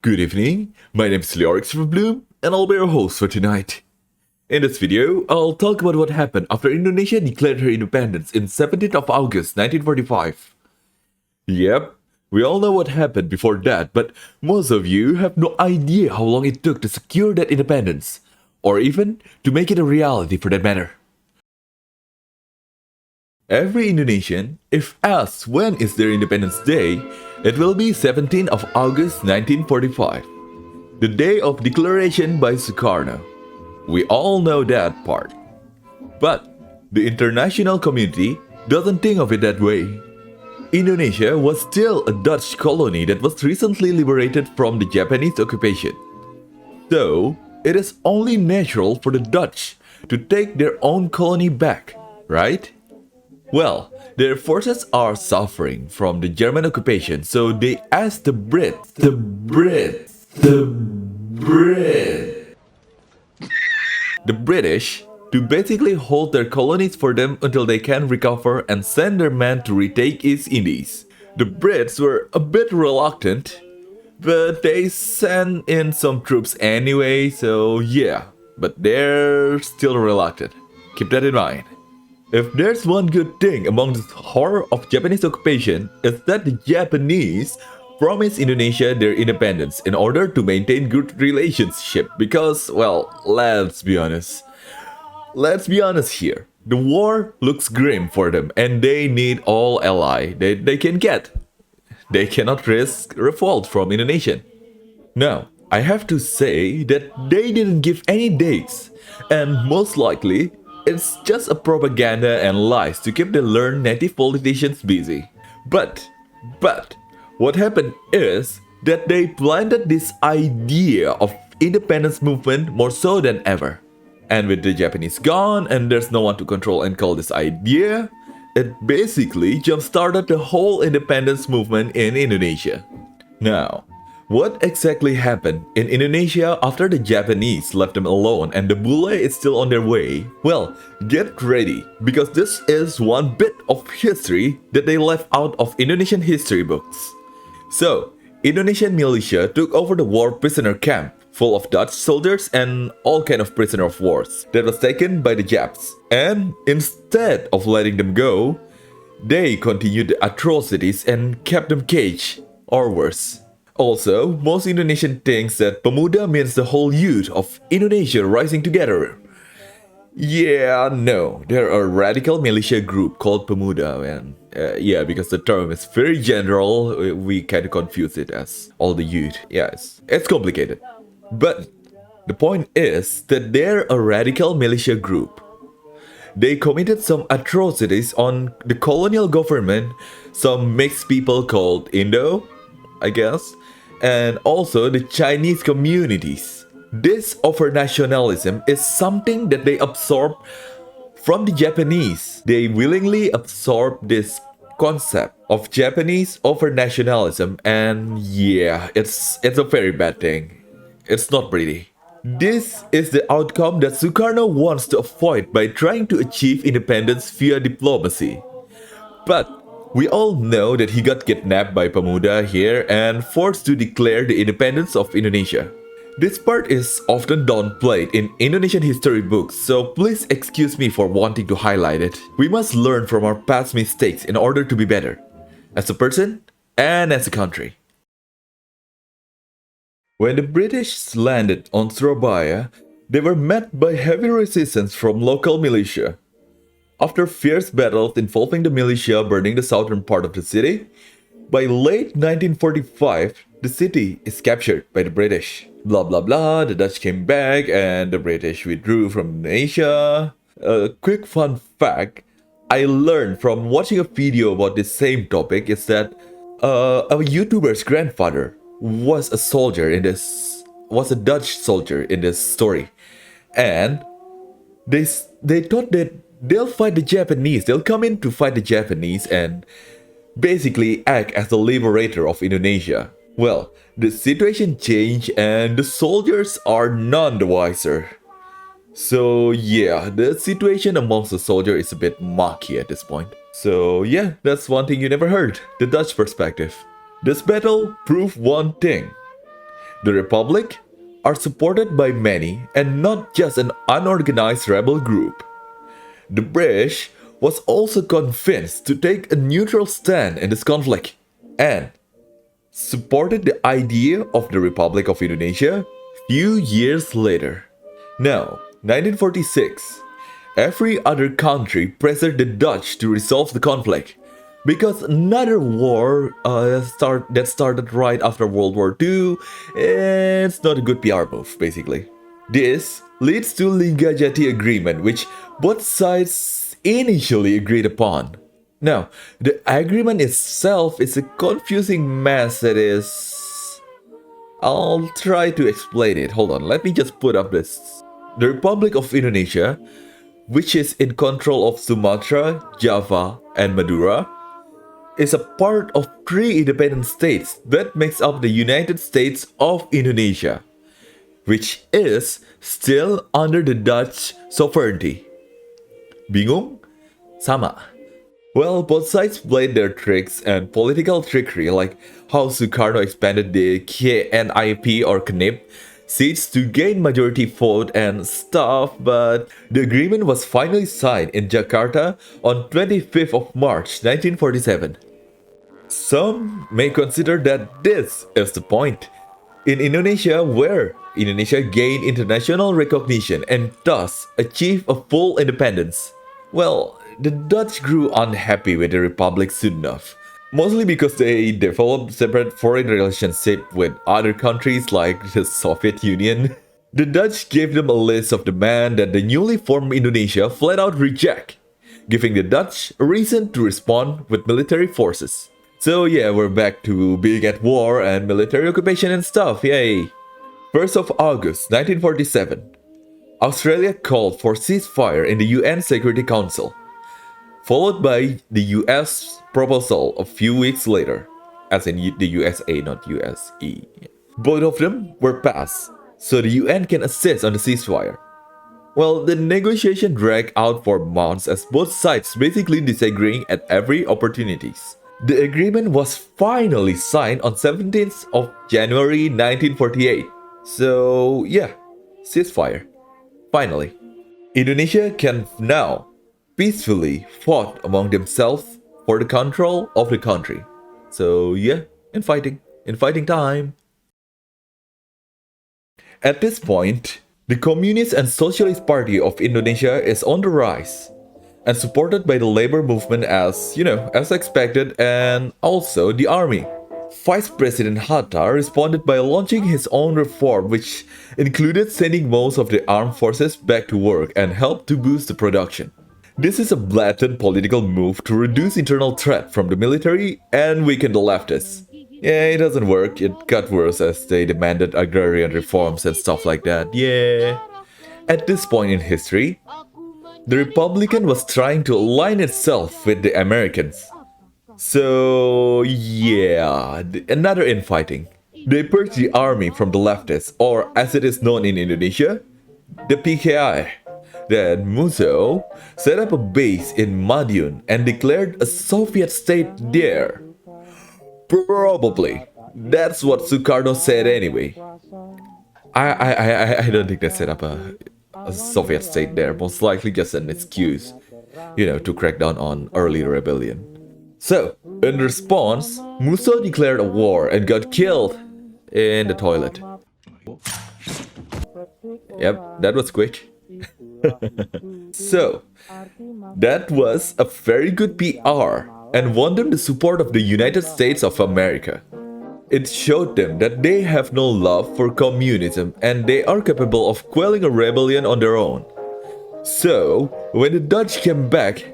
Good evening, my name is Leoric Silverbloom, and I'll be your host for tonight. In this video, I'll talk about what happened after Indonesia declared her independence in 17th of August 1945. Yep, we all know what happened before that, but most of you have no idea how long it took to secure that independence, or even to make it a reality for that matter. Every Indonesian, if asked when is their Independence Day, it will be 17th of August 1945, the day of declaration by Sukarno. We all know that part. But the international community doesn't think of it that way. Indonesia was still a Dutch colony that was recently liberated from the Japanese occupation. So, it is only natural for the Dutch to take their own colony back, right? Well, their forces are suffering from the German occupation, so they asked the British to basically hold their colonies for them until they can recover and send their men to retake East Indies. The Brits were a bit reluctant, but they sent in some troops anyway, so yeah, but they're still reluctant. Keep that in mind. If there's one good thing among this horror of Japanese occupation, it's that the Japanese promised Indonesia their independence in order to maintain good relationship because, well, let's be honest. Let's be honest here. The war looks grim for them and they need all ally they can get. They cannot risk revolt from Indonesia. Now, I have to say that they didn't give any dates, and most likely, it's just a propaganda and lies to keep the learned native politicians busy. But, what happened is that they planted this idea of independence movement more so than ever. And with the Japanese gone and there's no one to control and call this idea, it basically jump-started the whole independence movement in Indonesia. Now, what exactly happened in Indonesia after the Japanese left them alone and the Bule is still on their way? Well, get ready, because this is one bit of history that they left out of Indonesian history books. So, Indonesian militia took over the war prisoner camp, full of Dutch soldiers and all kind of prisoner of wars that was taken by the Japs. And instead of letting them go, they continued the atrocities and kept them caged, or worse. Also, most Indonesian thinks that Pemuda means the whole youth of Indonesia rising together. Yeah, no, they're a radical militia group called Pemuda, and yeah, because the term is very general, we kind of confuse it as all the youth. Yes, it's complicated. But the point is that they're a radical militia group. They committed some atrocities on the colonial government, some mixed people called Indo, I guess, and also the Chinese communities. This over-nationalism is something that they absorb from the Japanese. They willingly absorb this concept of Japanese over-nationalism, and yeah, it's a very bad thing. It's not pretty. This is the outcome that Sukarno wants to avoid by trying to achieve independence via diplomacy. But we all know that he got kidnapped by Pemuda here and forced to declare the independence of Indonesia. This part is often downplayed in Indonesian history books, so please excuse me for wanting to highlight it. We must learn from our past mistakes in order to be better, as a person and as a country. When the British landed on Surabaya, they were met by heavy resistance from local militia. After fierce battles involving the militia burning the southern part of the city, by late 1945, the city is captured by the British. Blah blah blah, the Dutch came back and the British withdrew from Indonesia. A quick fun fact I learned from watching a video about this same topic is that a YouTuber's grandfather was a Dutch soldier in this story. And they thought that they'll fight the Japanese. They'll come in to fight the Japanese and basically act as the liberator of Indonesia. Well, the situation changed and the soldiers are none the wiser. So yeah, the situation amongst the soldiers is a bit murky at this point. So yeah, that's one thing you never heard, the Dutch perspective. This battle proved one thing, The Republic are supported by many and not just an unorganized rebel group. The British was also convinced to take a neutral stand in this conflict and supported the idea of the Republic of Indonesia few years later. Now, 1946, every other country pressured the Dutch to resolve the conflict because another war that started right after World War II. It's not a good PR move, basically. This leads to Linggadjati Agreement, which both sides initially agreed upon. Now, the agreement itself is a confusing mess that is... I'll try to explain it. Hold on, let me just put up this. The Republic of Indonesia, which is in control of Sumatra, Java, and Madura, is a part of three independent states that makes up the United States of Indonesia, which is still under the Dutch sovereignty. Bingung? Sama. Well, both sides played their tricks and political trickery, like how Sukarno expanded the KNIP or KNIP seats to gain majority vote and stuff, but the agreement was finally signed in Jakarta on 25th of March 1947. Some may consider that this is the point in Indonesia where Indonesia gained international recognition and thus achieved a full independence. Well, the Dutch grew unhappy with the Republic soon enough, mostly because they developed separate foreign relationships with other countries like the Soviet Union. The Dutch gave them a list of demands that the newly formed Indonesia flat out reject, giving the Dutch a reason to respond with military forces. So yeah, we're back to being at war and military occupation and stuff, yay! 1st of August 1947, Australia called for ceasefire in the UN Security Council, followed by the US proposal a few weeks later, as in the USA, not USE. Both of them were passed, so the UN can assist on the ceasefire. Well, the negotiation dragged out for months as both sides basically disagreeing at every opportunities. The agreement was finally signed on 17th of January 1948. So yeah, ceasefire. Finally. Indonesia can now peacefully fought among themselves for the control of the country. So yeah, infighting time. At this point, the Communist and Socialist Party of Indonesia is on the rise and supported by the labor movement as expected, and also the army. Vice President Hatta responded by launching his own reform, which included sending most of the armed forces back to work and helped to boost the production. This is a blatant political move to reduce internal threat from the military and weaken the leftists. Yeah, it doesn't work, it got worse as they demanded agrarian reforms and stuff like that, yeah. At this point in history, the Republican was trying to align itself with the Americans. So yeah, another infighting. They purged the army from the leftists, or as it is known in Indonesia, the PKI. Then Musso set up a base in Madiun and declared a Soviet state there. Probably. That's what Sukarno said anyway. I don't think they set up a Soviet state there. Most likely just an excuse, to crack down on early rebellion. So, in response, Musso declared a war and got killed in the toilet. Yep, that was quick. So, that was a very good PR and won them the support of the United States of America. It showed them that they have no love for communism and they are capable of quelling a rebellion on their own. So, when the Dutch came back,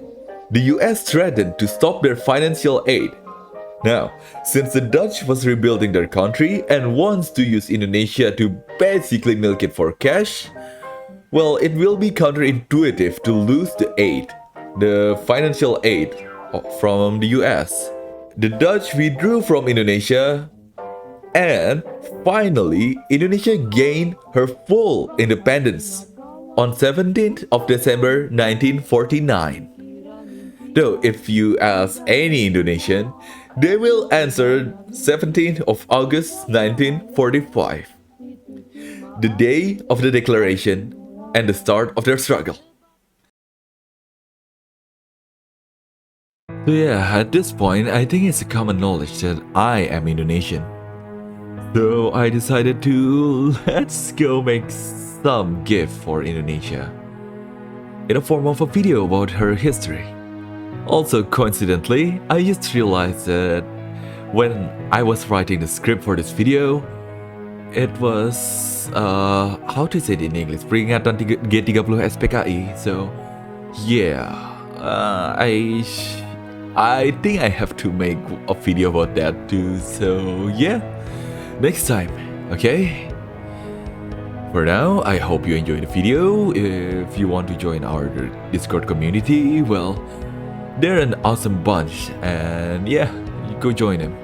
the US threatened to stop their financial aid. Now, since the Dutch was rebuilding their country and wants to use Indonesia to basically milk it for cash, well, it will be counterintuitive to lose the financial aid from the US. The Dutch withdrew from Indonesia, and finally, Indonesia gained her full independence on 17th of December 1949. Though if you ask any Indonesian, they will answer 17th of August 1945. the day of the declaration, and the start of their struggle. So yeah, at this point, I think it's a common knowledge that I am Indonesian. So I decided to let's go make some gift for Indonesia in the form of a video about her history. Also, coincidentally, I just realized that when I was writing the script for this video, it was how to say it in English, peringatan G30 SPKI. So yeah, I think I have to make a video about that too. So yeah, next time, okay? For now, I hope you enjoyed the video. If you want to join our Discord community, well, they're an awesome bunch, and yeah, you go join them.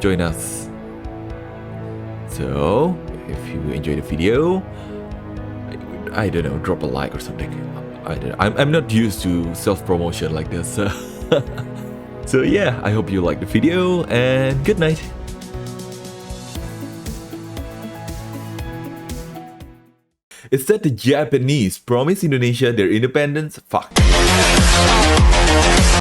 Join us. So, if you enjoyed the video, I don't know, drop a like or something. I'm not used to self-promotion like this. So yeah, I hope you liked the video, and good night. Is that the Japanese promised Indonesia their independence? Fuck.